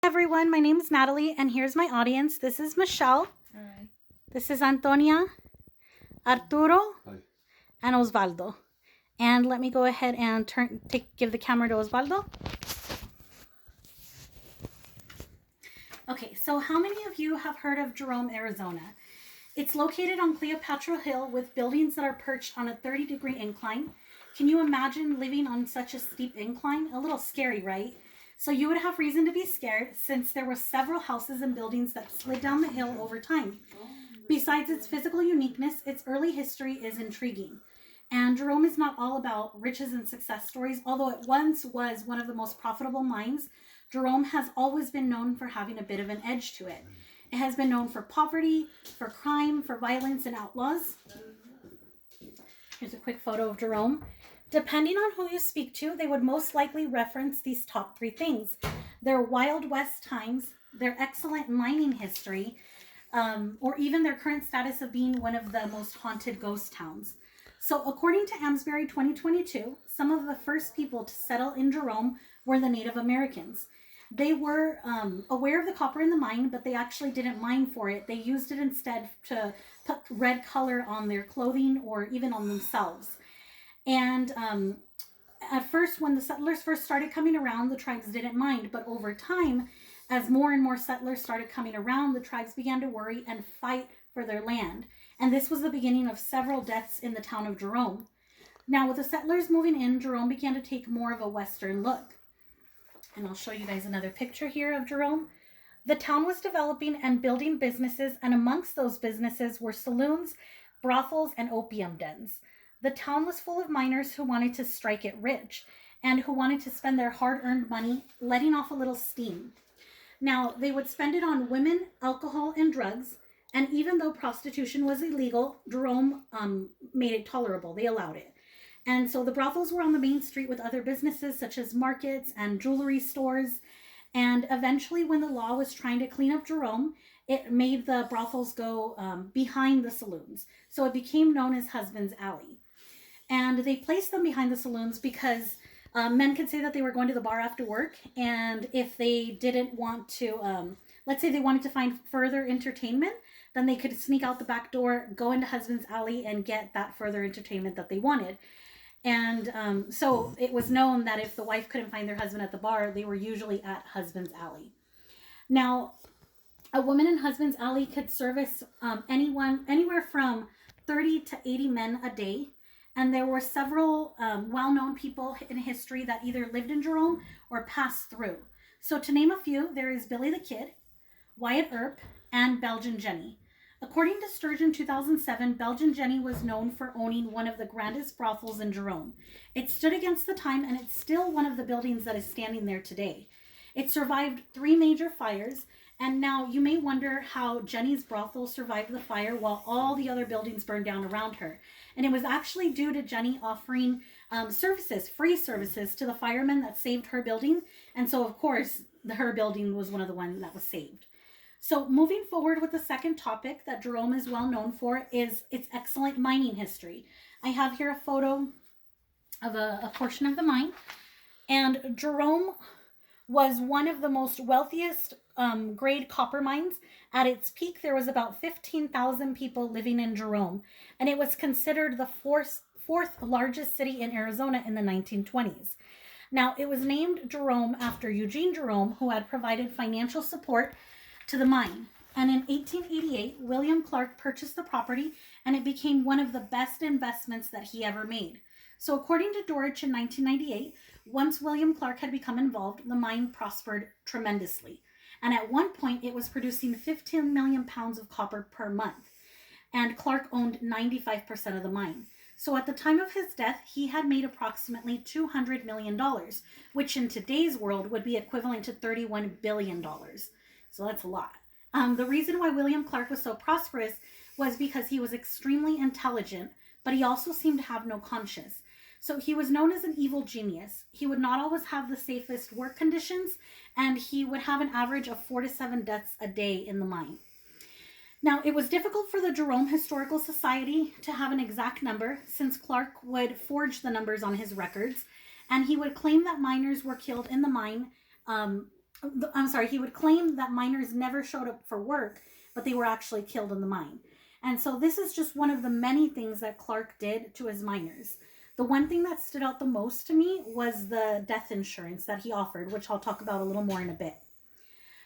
Everyone, my name is Natalie, and here's my audience. This is Michelle. Hi. This is Antonia, Arturo, Hi. and Osvaldo. And let me go ahead and give the camera to Osvaldo. Okay, so how many of you have heard of Jerome, Arizona? It's located on Cleopatra Hill with buildings that are perched on a 30-degree incline. Can you imagine living on such a steep incline? A little scary, right? So you would have reason to be scared since there were several houses and buildings that slid down the hill over time. Besides its physical uniqueness, its early history is intriguing. And Jerome is not all about riches and success stories. Although it once was one of the most profitable mines, Jerome has always been known for having a bit of an edge to it. It has been known for poverty, for crime, for violence, and outlaws. Here's a quick photo of Jerome. Depending on who you speak to, they would most likely reference these top three things: their Wild West times, their excellent mining history, or even their current status of being one of the most haunted ghost towns. So according to Amesbury 2022, some of the first people to settle in Jerome were the Native Americans. They were aware of the copper in the mine, but they actually didn't mine for it. They used it instead to put red color on their clothing or even on themselves. And at first, when the settlers first started coming around, the tribes didn't mind. But over time, as more and more settlers started coming around, the tribes began to worry and fight for their land. And this was the beginning of several deaths in the town of Jerome. Now, with the settlers moving in, Jerome began to take more of a Western look. And I'll show you guys another picture here of Jerome. The town was developing and building businesses, and amongst those businesses were saloons, brothels, and opium dens. The town was full of miners who wanted to strike it rich and who wanted to spend their hard-earned money letting off a little steam. Now, they would spend it on women, alcohol, and drugs, and even though prostitution was illegal, Jerome made it tolerable. They allowed it. And so the brothels were on the main street with other businesses such as markets and jewelry stores. And eventually, when the law was trying to clean up Jerome, it made the brothels go behind the saloons. So it became known as Husband's Alley. And they placed them behind the saloons because men could say that they were going to the bar after work. And if they didn't want to, let's say they wanted to find further entertainment, then they could sneak out the back door, go into Husband's Alley, and get that further entertainment that they wanted. And so it was known that if the wife couldn't find their husband at the bar, they were usually at Husband's Alley. Now, a woman in Husband's Alley could service anywhere from 30 to 80 men a day. And there were several well-known people in history that either lived in Jerome or passed through. So to name a few, there is Billy the Kid, Wyatt Earp, and Belgian Jenny. According to Sturgeon 2007, Belgian Jenny was known for owning one of the grandest brothels in Jerome. It stood against the time, and it's still one of the buildings that is standing there today. It survived 3 major fires, and now you may wonder how Jenny's brothel survived the fire while all the other buildings burned down around her. And it was actually due to Jenny offering free services to the firemen that saved her building. And so, of course, her building was one of the ones that was saved. So moving forward with the second topic that Jerome is well known for is its excellent mining history. I have here a photo of a portion of the mine. And Jerome was one of the most wealthiest grade copper mines. At its peak, there was about 15,000 people living in Jerome, and it was considered the fourth largest city in Arizona in the 1920s. Now, it was named Jerome after Eugene Jerome, who had provided financial support to the mine. And in 1888, William Clark purchased the property, and it became one of the best investments that he ever made. So according to Dorich in 1998, once William Clark had become involved, the mine prospered tremendously. And at one point, it was producing 15 million pounds of copper per month. And Clark owned 95% of the mine. So at the time of his death, he had made approximately $200 million, which in today's world would be equivalent to $31 billion. So that's a lot. The reason why William Clark was so prosperous was because he was extremely intelligent, but he also seemed to have no conscience. So he was known as an evil genius. He would not always have the safest work conditions, and he would have an average of 4 to 7 deaths a day in the mine. Now, it was difficult for the Jerome Historical Society to have an exact number, since Clark would forge the numbers on his records, and he would claim that miners were killed in the mine I'm sorry, he would claim that miners never showed up for work, but they were actually killed in the mine. And so this is just one of the many things that Clark did to his miners. The one thing that stood out the most to me was the death insurance that he offered, which I'll talk about a little more in a bit.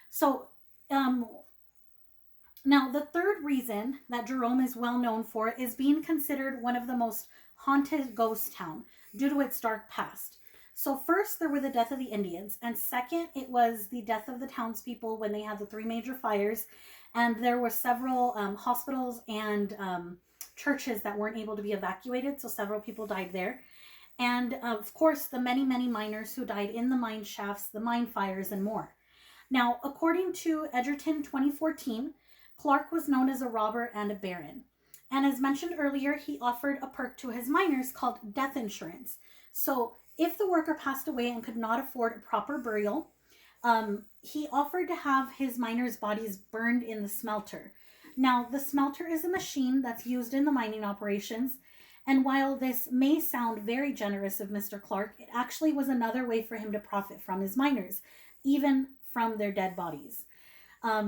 So, um, now the third reason that Jerome is well known for is being considered one of the most haunted ghost town due to its dark past. So first there were the death of the Indians, and second it was the death of the townspeople when they had the three major fires, and there were several hospitals and churches that weren't able to be evacuated, so several people died there. And of course, the many, many miners who died in the mine shafts, the mine fires, and more. Now, according to Edgerton 2014, Clark was known as a robber and a baron. And as mentioned earlier, he offered a perk to his miners called death insurance. So, if the worker passed away and could not afford a proper burial, he offered to have his miners' bodies burned in the smelter. Now, the smelter is a machine that's used in the mining operations, and while this may sound very generous of Mr. Clark, it actually was another way for him to profit from his miners, even from their dead bodies.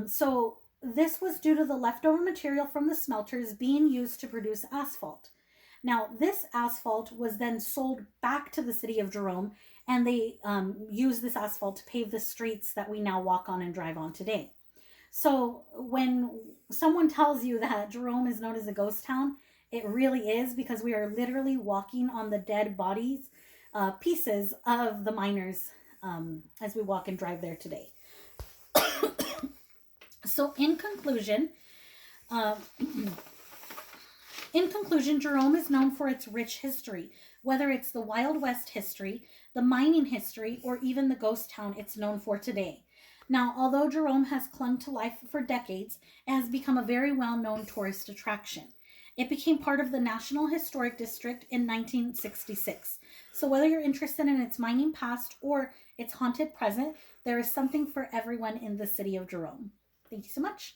So this was due to the leftover material from the smelters being used to produce asphalt. Now, this asphalt was then sold back to the city of Jerome, and they used this asphalt to pave the streets that we now walk on and drive on today. So when someone tells you that Jerome is known as a ghost town, it really is, because we are literally walking on the dead bodies, pieces of the miners, as we walk and drive there today. So uh, in conclusion, Jerome is known for its rich history, whether it's the Wild West history, the mining history, or even the ghost town it's known for today. Now, although Jerome has clung to life for decades, it has become a very well-known tourist attraction. It became part of the National Historic District in 1966. So whether you're interested in its mining past or its haunted present, there is something for everyone in the city of Jerome. Thank you so much.